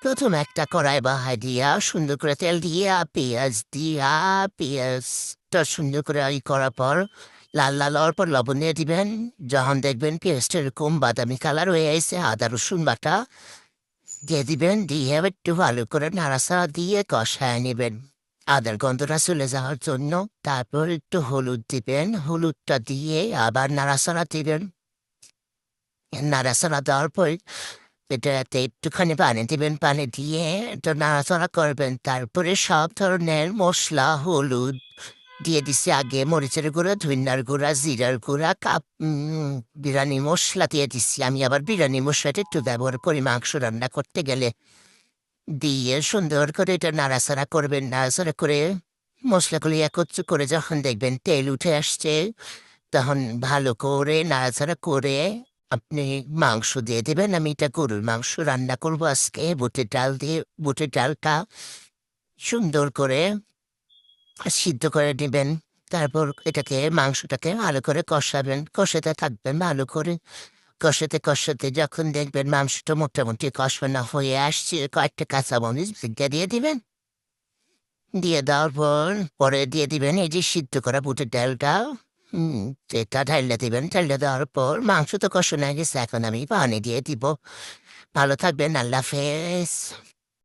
প্রথম একটা কড়াই বাহাই দিয়া সুন্দর করে তেল দিয়া পেঁয়াজটা সুন্দর করে করার পর লাল লাল হওয়ার পর লবণ দিয়ে দিবেন। যখন দেখবেন পেঁয়াজটা এরকম বাদামি কালার হয়ে এসে আদা রসুন বাটা দিয়ে দিবেন, দিয়ে একটু ভালো করে নাড়াচাড়া দিয়ে কষায় নেবেন আদার গন্ধটা চলে যাওয়ার জন্য। তারপর একটু হলুদ দিবেন, হলুদটা দিয়ে আবার নাড়াচাড়া দিবেন। নাড়াচাড়া দেওয়ার পর এটাতে একটুখানি পানি দিবেন, পানি দিয়ে একটু নাড়াচাড়া করবেন। তারপরে সব ধরনের মশলা, হলুদ দিয়ে দিছি আগে, মরিচের গুঁড়া, ধনিয়ার গুঁড়া, জিরার গুঁড়া, বিরিয়ানি মশলা দিয়ে দিচ্ছি। আমি আবার বিরিয়ানি মশলাটা একটু ব্যবহার করি মাংস রান্না করতে গেলে। দিয়ে সুন্দর করে এটা নাড়াচাড়া করবেন, নাড়াচাড়া করে মশলাগুলি একত্র করে যখন দেখবেন তেল উঠে আসছে, তখন ভালো করে নাড়াচাড়া করে আপনি মাংস দিয়ে দেবেন। আমি এটা গরুর মাংস রান্না করবো আজকে, বুটের ডাল দিয়ে। বুটের ডালটা সুন্দর করে সিদ্ধ করে নেবেন। তারপর এটাকে মাংসটাকে ভালো করে কষাবেন, কষাতে থাকবেন ভালো করে। কষাতে কষাতে যখন দেখবেন মাংসটা মোটামুটি কষানো হয়ে আসছে, কয়েকটা কাঁচামরিচ দিয়ে দিবেন। দিয়ে দেওয়ার পর পরে দিয়ে দিবেন এই যে সিদ্ধ করা বুটের ডালটা। হুম, এটা ঢাইলে দিবেন। ঢাইলে দেওয়ার পর মাংস তো কষানো হয়ে গেছে, এখন আমি পানি দিয়ে দিব। ভালো থাকবেন, আল্লাহ হাফেজ।